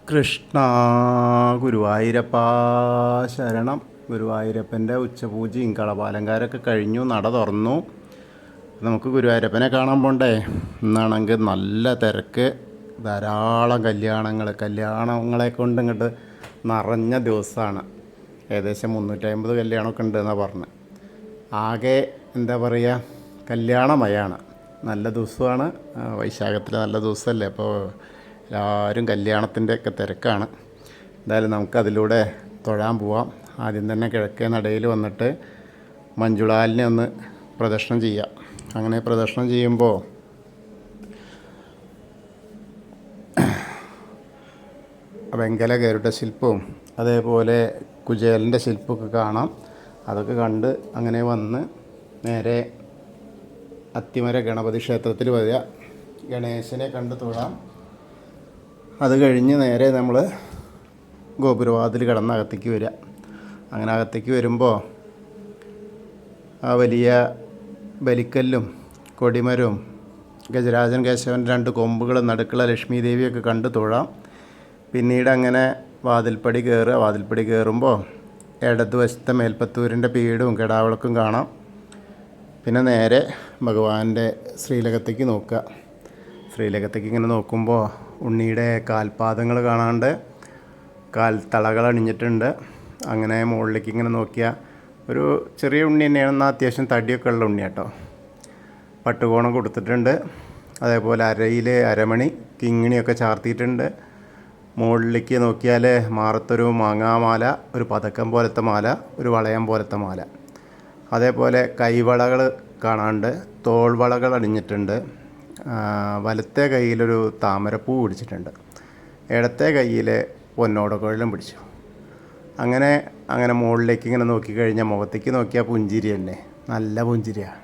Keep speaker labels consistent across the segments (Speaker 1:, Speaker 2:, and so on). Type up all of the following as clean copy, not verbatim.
Speaker 1: കൃഷ്ണ ഗുരുവായൂരപ്പ ശരണം. ഗുരുവായൂരപ്പൻ്റെ ഉച്ചപൂജയും കളപാലങ്കാരമൊക്കെ കഴിഞ്ഞു, നട തുറന്നു. നമുക്ക് ഗുരുവായൂരപ്പനെ കാണാൻ പോണ്ടേ. ഇന്നാണെങ്കിൽ നല്ല തിരക്ക്, ധാരാളം കല്യാണങ്ങളെ കൊണ്ട് ഇങ്ങോട്ട് നിറഞ്ഞ ദിവസമാണ്. ഏകദേശം 350 കല്യാണമൊക്കെ ഉണ്ടെന്നാണ് പറഞ്ഞത്. ആകെ എന്താ പറയുക, കല്യാണമയാണ്. നല്ല ദിവസമാണ്, വൈശാഖത്തിൽ നല്ല ദിവസമല്ലേ. അപ്പോൾ എല്ലാവരും കല്യാണത്തിൻ്റെ ഒക്കെ തിരക്കാണ്. എന്തായാലും നമുക്കതിലൂടെ തൊഴാൻ പോവാം. ആദ്യം തന്നെ കിഴക്കേ നടയിൽ വന്നിട്ട് മഞ്ജുളാലിനെ ഒന്ന് പ്രദക്ഷിണം ചെയ്യാം. അങ്ങനെ പ്രദക്ഷിണം ചെയ്യുമ്പോൾ വെങ്കല ഗരുഡ ശില്പവും അതേപോലെ കുചേലൻ്റെ ശില്പമൊക്കെ കാണാം. അതൊക്കെ കണ്ട് അങ്ങനെ വന്ന് നേരെ അത്തിമര ഗണപതി ക്ഷേത്രത്തിൽ വരിക, ഗണേശനെ കണ്ട് തൊഴാം. അത് കഴിഞ്ഞ് നേരെ നമ്മൾ ഗോപുരവാതിൽ കടന്ന് അകത്തേക്ക് വരിക. അങ്ങനെ അകത്തേക്ക് വരുമ്പോൾ ആ വലിയ ബലിക്കല്ലും കൊടിമരവും ഗജരാജൻ കേശവൻ്റെ 2 കൊമ്പുകളും നടുക്കുള്ള ലക്ഷ്മി ദേവിയൊക്കെ കണ്ട് തൊഴാം. പിന്നീട് അങ്ങനെ വാതിൽപ്പടി കയറുമ്പോൾ ഇടതുവശത്തെ മേൽപ്പത്തൂരിൻ്റെ പീഠവും കെടാവിളക്കും കാണാം. പിന്നെ നേരെ ഭഗവാന്റെ ശ്രീലകത്തേക്ക് നോക്കുക. ശ്രീലകത്തേക്ക് ഇങ്ങനെ നോക്കുമ്പോൾ ഉണ്ണിയുടെ കാൽപാദങ്ങൾ കാണാണ്ട് കാൽത്തളകൾ അണിഞ്ഞിട്ടുണ്ട്. അങ്ങനെ മുകളിലേക്ക് ഇങ്ങനെ നോക്കിയാൽ ഒരു ചെറിയ ഉണ്ണി തന്നെയാണ്, എന്നാൽ അത്യാവശ്യം തടിയൊക്കെ ഉള്ള ഉണ്ണിയാട്ടോ. പട്ടുകോണം കൊടുത്തിട്ടുണ്ട്. അതേപോലെ അരയിൽ അരമണി കിങ്ങിണിയൊക്കെ ചാർത്തിയിട്ടുണ്ട്. മുകളിലേക്ക് നോക്കിയാൽ മാറത്തൊരു മാങ്ങാമാല, ഒരു പതക്കം പോലത്തെ മാല, ഒരു വളയം പോലത്തെ മാല. അതേപോലെ കൈവളകൾ കാണാണ്ട് തോൾവളകൾ അണിഞ്ഞിട്ടുണ്ട്. വലത്തെ കയ്യിലൊരു താമരപ്പൂ പിടിച്ചിട്ടുണ്ട്. ഇടത്തെ കയ്യിൽ പൊന്നോടക്കുഴലും പിടിച്ചു. അങ്ങനെ മുകളിലേക്ക് ഇങ്ങനെ നോക്കിക്കഴിഞ്ഞാൽ മുഖത്തേക്ക് നോക്കിയാൽ പുഞ്ചിരി തന്നെ, നല്ല പുഞ്ചിരിയാണ്.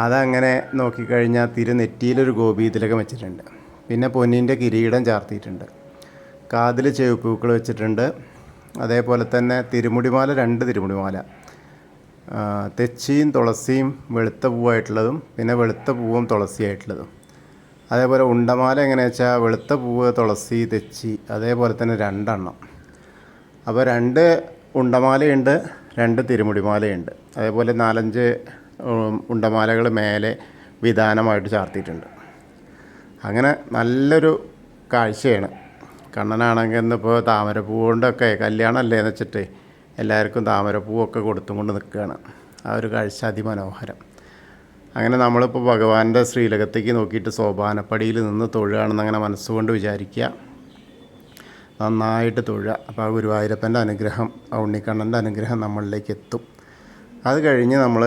Speaker 1: അതങ്ങനെ നോക്കിക്കഴിഞ്ഞാൽ തിരുനെറ്റിയിലൊരു ഗോപീതിലകം വെച്ചിട്ടുണ്ട്. പിന്നെ പൊന്നിൻ്റെ കിരീടം ചാർത്തിയിട്ടുണ്ട്. കാതിൽ ചെവിപ്പൂക്കൾ വെച്ചിട്ടുണ്ട്. അതേപോലെ തന്നെ തിരുമുടിമാല, 2 തിരുമുടിമാല, തെച്ചിയും തുളസിയും വെളുത്ത പൂവായിട്ടുള്ളതും പിന്നെ വെളുത്ത പൂവും തുളസിയായിട്ടുള്ളതും. അതേപോലെ ഉണ്ടമാല എങ്ങനെയാ വെച്ചാൽ വെളുത്ത പൂവ്, തുളസി, തെച്ചി, അതേപോലെ തന്നെ 2 എണ്ണം. അപ്പോൾ 2 ഉണ്ടമാലയുണ്ട്, 2 തിരുമുടിമാലയുണ്ട്. അതേപോലെ 4-5 ഉണ്ടമാലകൾ മേലെ വിധാനമായിട്ട് ചാർത്തിയിട്ടുണ്ട്. അങ്ങനെ നല്ലൊരു കാഴ്ചയാണ്. കണ്ണനാണെങ്കിൽ ഇന്നിപ്പോൾ താമരപ്പൂ കൊണ്ടൊക്കെ കല്യാണമല്ലേ എന്ന് വെച്ചിട്ട് എല്ലാവർക്കും താമരപ്പൂവൊക്കെ കൊടുത്തും കൊണ്ട് നിൽക്കുകയാണ്. ആ ഒരു കാഴ്ച അതിമനോഹരം. അങ്ങനെ നമ്മളിപ്പോൾ ഭഗവാന്റെ ശ്രീലകത്തേക്ക് നോക്കിയിട്ട് സോപാനപ്പടിയിൽ നിന്ന് തൊഴുകയാണെന്ന് അങ്ങനെ മനസ്സുകൊണ്ട് വിചാരിക്കുക, നന്നായിട്ട് തൊഴുക. അപ്പോൾ ആ ഗുരുവായൂരപ്പൻ്റെ അനുഗ്രഹം, ആ ഉണ്ണിക്കണ്ണൻ്റെ അനുഗ്രഹം നമ്മളിലേക്ക് എത്തും. അത് കഴിഞ്ഞ് നമ്മൾ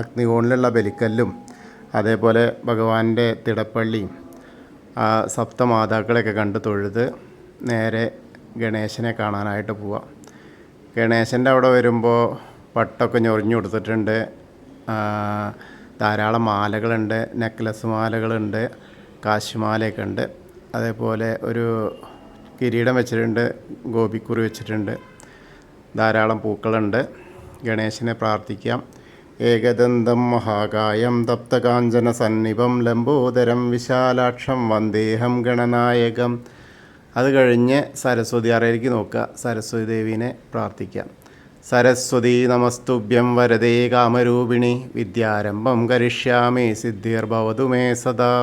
Speaker 1: അഗ്നികോണിലുള്ള ബലിക്കല്ലും അതേപോലെ ഭഗവാന്റെ തിടപ്പള്ളിയും ആ സപ്തമാതാക്കളെയൊക്കെ കണ്ട് തൊഴുത് നേരെ ഗണേശനെ കാണാനായിട്ട് പോവാം. ഗണേശൻ്റെ അവിടെ വരുമ്പോൾ പട്ടൊക്കെ ഞൊറിഞ്ഞു കൊടുത്തിട്ടുണ്ട്. ധാരാളം മാലകളുണ്ട്, നെക്ലസ് മാലകളുണ്ട്, കാശുമാലയൊക്കെ ഉണ്ട്. അതേപോലെ ഒരു കിരീടം വെച്ചിട്ടുണ്ട്, ഗോപിക്കുറി വെച്ചിട്ടുണ്ട്, ധാരാളം പൂക്കളുണ്ട്. ഗണേശനെ പ്രാർത്ഥിക്കാം. ഏകദന്തം മഹാകായം തപ്തകാഞ്ചന സന്നിഭം ലംബോദരം വിശാലാക്ഷം വന്ദേഹം ഗണനായകം. അത് കഴിഞ്ഞ് സരസ്വതി അറയിലേക്ക് നോക്കുക, സരസ്വതി ദേവീനെ പ്രാർത്ഥിക്കാം. സരസ്വതി നമസ്തുഭ്യം വരദേ കാമരൂപിണി വിദ്യാരംഭം കരിഷ്യാമി സിദ്ധിർഭവതു മേ സദാ.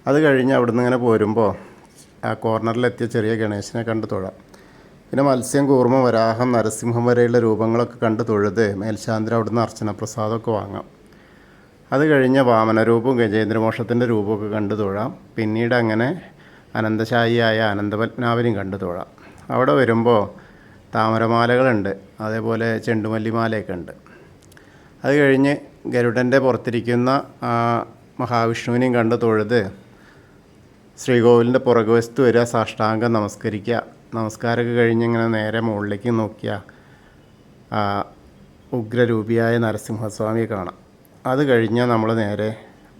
Speaker 1: അത് കഴിഞ്ഞ് അവിടുന്ന് ഇങ്ങനെ പോരുമ്പോൾ ആ കോർണറിലെത്തിയ ചെറിയ ഗണേശനെ കണ്ട് തൊഴാം. പിന്നെ മത്സ്യം, കൂർമ്മ, വരാഹം, നരസിംഹം വരെയുള്ള രൂപങ്ങളൊക്കെ കണ്ട് തൊഴുത് മേൽശാന്തിന് അവിടുന്ന് അർച്ചന പ്രസാദമൊക്കെ വാങ്ങാം. അത് കഴിഞ്ഞ് വാമനരൂപവും ഗജേന്ദ്രമോക്ഷത്തിൻ്റെ രൂപമൊക്കെ കണ്ട് തൊഴാം. പിന്നീട് അങ്ങനെ അനന്തശായിയായ അനന്തപത്മനാഭനും കണ്ടു തൊഴാം. അവിടെ വരുമ്പോൾ താമരമാലകളുണ്ട്, അതേപോലെ ചെണ്ടുമല്ലിമാലയൊക്കെ ഉണ്ട്. അത് കഴിഞ്ഞ് ഗരുഡൻ്റെ പുറത്തിരിക്കുന്ന മഹാവിഷ്ണുവിനെയും കണ്ട് തൊഴുത് ശ്രീകോവിലിൻ്റെ പുറകുവശത്ത് വരിക, സാഷ്ടാംഗം നമസ്കരിക്കുക. നമസ്കാരമൊക്കെ കഴിഞ്ഞ് ഇങ്ങനെ നേരെ മുകളിലേക്ക് നോക്കിയാൽ ഉഗ്രരൂപിയായ നരസിംഹസ്വാമിയെ കാണാം. അത് കഴിഞ്ഞാൽ നമ്മൾ നേരെ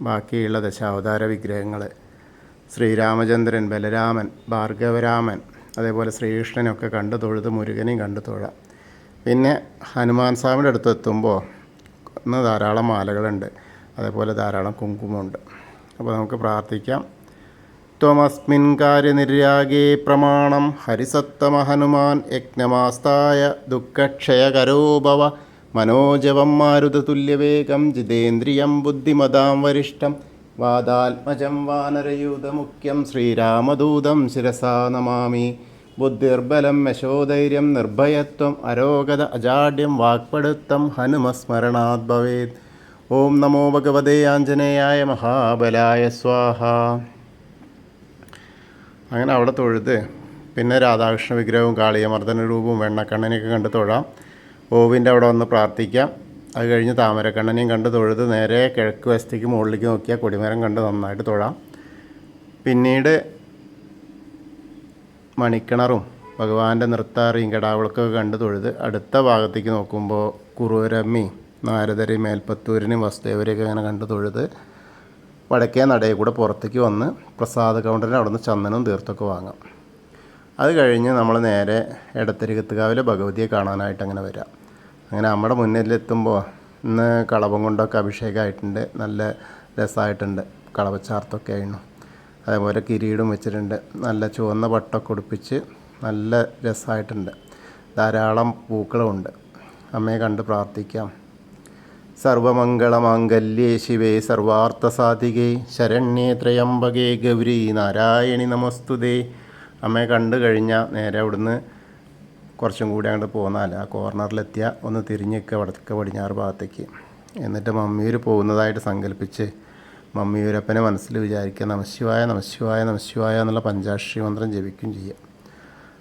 Speaker 1: ബാക്കിയുള്ള ദശാവതാര വിഗ്രഹങ്ങൾ, ശ്രീരാമചന്ദ്രൻ, ബലരാമൻ, ഭാർഗവരാമൻ, അതേപോലെ ശ്രീകൃഷ്ണനൊക്കെ കണ്ട് തൊഴുത് മുരുകനെയും കണ്ട് തൊഴാം. പിന്നെ ഹനുമാൻ സ്വാമിയുടെ അടുത്ത് എത്തുമ്പോൾ ഇന്ന് ധാരാളം മാലകളുണ്ട്, അതേപോലെ ധാരാളം കുങ്കുമമുണ്ട്. അപ്പോൾ നമുക്ക് പ്രാർത്ഥിക്കാം. ത്വമസ്മിൻ കാര്യനിര്യാഗേ പ്രമാണം ഹരിസത്തമഹനുമാൻ യജ്ഞമാസ്തായ ദുഃഖക്ഷയകരോ ഭവ മനോജവം മാരുതതുല്യവേഗം ജിതേന്ദ്രിയം ബുദ്ധിമതാം വരിഷ്ഠം വാദാത്മജം വാനരയൂതമുഖ്യം ശ്രീരാമദൂതം ശിരസാ നമാമി. ബുദ്ധിർബലം യശോധൈര്യം നിർഭയത്വം അരോഗത അജാഡ്യം വാക്പടുത്തം ഹനുമസ്മരണാത് ഭവേത്. ഓം നമോ ഭഗവതേ ആഞ്ജനേയായ മഹാബലായ സ്വാഹ. അങ്ങനെ അവിടെ തൊഴുത് പിന്നെ രാധാകൃഷ്ണ വിഗ്രഹവും കാളിയമർദ്ദന രൂപവും വെണ്ണക്കണ്ണനെയൊക്കെ കണ്ട് തൊഴാം. ഓവിൻ്റെ അവിടെ വന്ന് പ്രാർത്ഥിക്കാം. അത് കഴിഞ്ഞ് താമരക്കണ്ണനെയും കണ്ട് തൊഴുത് നേരെ കിഴക്ക് വശത്തേക്ക് മുകളിലേക്ക് നോക്കിയാൽ കൊടിമരം കണ്ട് നന്നായിട്ട് തൊഴാം. പിന്നീട് മണിക്കിണറും ഭഗവാന്റെ നൃത്താറിയും കെടാവിളക്കൊക്കെ കണ്ട് തൊഴുത് അടുത്ത ഭാഗത്തേക്ക് നോക്കുമ്പോൾ കുറൂരമ്മി നാരദരി മേൽപ്പത്തൂരിനും വസുദേവരെയൊക്കെ അങ്ങനെ കണ്ട് തൊഴുത് വടക്കേ നടയിൽ കൂടെ പുറത്തേക്ക് വന്ന് പ്രസാദ കൗണ്ടറിന് അവിടെ നിന്ന് ചന്ദനവും തീർത്തൊക്കെ വാങ്ങാം. അത് കഴിഞ്ഞ് നമ്മൾ നേരെ എടത്തിരികത്തുകാവിലെ ഭഗവതിയെ കാണാനായിട്ട് അങ്ങനെ വരാം. അങ്ങനെ നമ്മുടെ മുന്നിലെത്തുമ്പോൾ ഇന്ന് കളഭം കൊണ്ടൊക്കെ അഭിഷേകമായിട്ടുണ്ട്, നല്ല രസമായിട്ടുണ്ട്, കളവച്ചാർത്തൊക്കെ ആയിരുന്നു. അതേപോലെ കിരീടം വെച്ചിട്ടുണ്ട്, നല്ല ചുവന്ന പട്ടൊക്കെ ഉടുപ്പിച്ച് നല്ല രസമായിട്ടുണ്ട്. ധാരാളം പൂക്കളുമുണ്ട്. അമ്മയെ കണ്ട് പ്രാർത്ഥിക്കാം. സർവമംഗളമാംഗല്യേ ശിവേ സർവാർത്ഥസാധികേ ശരണ്യേ ത്രയംബകേ ഗൗരി നാരായണി നമസ്തുതേ. അമ്മയെ കണ്ടു കഴിഞ്ഞാൽ നേരെ അവിടുന്ന് കുറച്ചും കൂടി അങ്ങോട്ട് പോന്നാൽ ആ കോർണറിലെത്തിയ ഒന്ന് തിരിഞ്ഞിക്കുക വടക്ക് പടിഞ്ഞാറ് ഭാഗത്തേക്ക്. എന്നിട്ട് മമ്മിയൂർ പോകുന്നതായിട്ട് സങ്കല്പിച്ച് മമ്മിയൂരപ്പനെ മനസ്സിൽ വിചാരിക്കുക. നമശിവായ നമശിവായ നമശിവായ എന്നുള്ള പഞ്ചാക്ഷരി മന്ത്രം ജപിക്കുകയും ചെയ്യുക.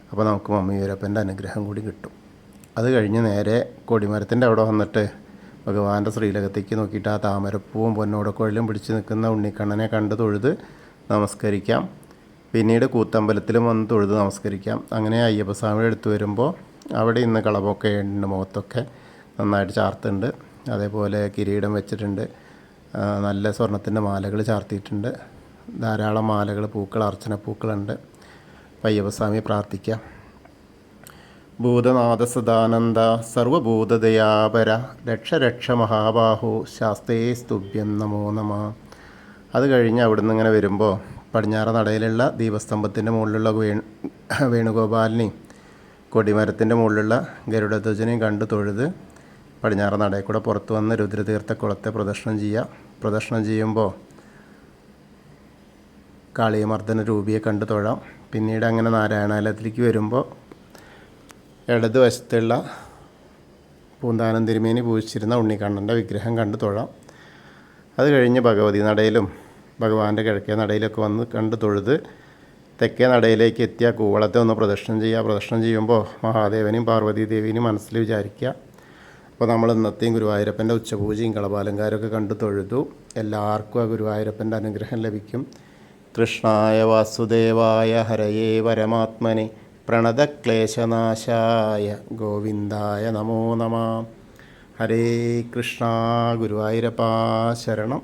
Speaker 1: അപ്പോൾ നമുക്ക് മമ്മിയൂരപ്പൻ്റെ അനുഗ്രഹം കൂടി കിട്ടും. അത് കഴിഞ്ഞ് നേരെ കൊടിമരത്തിൻ്റെ അവിടെ വന്നിട്ട് ഭഗവാന്റെ ശ്രീലകത്തേക്ക് നോക്കിയിട്ട് ആ താമരപ്പൂവും പൊന്നോടക്കൊഴിലും പിടിച്ച് നിൽക്കുന്ന ഉണ്ണിക്കണ്ണനെ കണ്ട് തൊഴുത് നമസ്കരിക്കാം. പിന്നീട് കൂത്തമ്പലത്തിലും വന്ന് തൊഴുത് നമസ്കരിക്കാം. അങ്ങനെ അയ്യപ്പസ്വാമിയുടെ അടുത്ത് വരുമ്പോൾ അവിടെ ഇന്ന് കളഭമൊക്കെ ഉണ്ട്, മുഖത്തൊക്കെ നന്നായിട്ട് ചാർത്തുണ്ട്. അതേപോലെ കിരീടം വെച്ചിട്ടുണ്ട്, നല്ല സ്വർണത്തിൻ്റെ മാലകൾ ചാർത്തിയിട്ടുണ്ട്, ധാരാളം മാലകൾ, പൂക്കൾ, അർച്ചനപ്പൂക്കളുണ്ട്. അയ്യപ്പസ്വാമിയെ പ്രാർത്ഥിക്കാം. ഭൂതനാഥ സദാനന്ദ സർവഭൂതദയാപര രക്ഷ രക്ഷ മഹാബാഹു ശാസ്തേ സ്തുഭ്യം നമോ നമ. അത് കഴിഞ്ഞ് അവിടുന്ന് ഇങ്ങനെ വരുമ്പോൾ പടിഞ്ഞാറ് നടയിലുള്ള ദീപസ്തംഭത്തിൻ്റെ മുകളിലുള്ള വേണുഗോപാലിനെയും കൊടിമരത്തിൻ്റെ മുകളിലുള്ള ഗരുഡധ്വജനെയും കണ്ട് തൊഴുത് പടിഞ്ഞാറ് നടയിൽ കൂടെ പുറത്ത് വന്ന് രുദ്രതീർത്ഥ കുളത്തെ പ്രദക്ഷിണം ചെയ്യുക. പ്രദക്ഷിണം ചെയ്യുമ്പോൾ കാളിയമർദ്ദന രൂപിയെ കണ്ട് തൊഴാം. പിന്നീട് അങ്ങനെ നാരായണാലയത്തിലേക്ക് വരുമ്പോൾ ഇടതുവശത്തുള്ള പൂന്താനം തിരുമേനി പൂജിച്ചിരുന്ന ഉണ്ണിക്കണ്ണൻ്റെ വിഗ്രഹം കണ്ട് തൊഴാം. അത് കഴിഞ്ഞ് ഭഗവതി നടയിലും ഭഗവാന്റെ കിഴക്കേ നടയിലൊക്കെ വന്ന് കണ്ട് തൊഴുത് തെക്കേ നടയിലേക്ക് എത്തിയ കൂവളത്തെ ഒന്ന് പ്രദക്ഷിണം ചെയ്യുക. പ്രദക്ഷിണം ചെയ്യുമ്പോൾ മഹാദേവനെയും പാർവതി ദേവീനെയും മനസ്സിൽ വിചാരിക്കുക. അപ്പോൾ നമ്മൾ ഇന്നത്തെയും ഗുരുവായൂരപ്പൻ്റെ ഉച്ചപൂജയും കളഭാലങ്കാരമൊക്കെ കണ്ട് തൊഴുതു. എല്ലാവർക്കും ആ ഗുരുവായൂരപ്പൻ്റെ അനുഗ്രഹം ലഭിക്കും. കൃഷ്ണായ വാസുദേവായ ഹരയേ പരമാത്മനെ പ്രണതക്ലേശനാശായ ഗോവിന്ദായ നമോ നമ. ഹരേ കൃഷ്ണ. ഗുരുവായൂരപ്പാ ശരണം.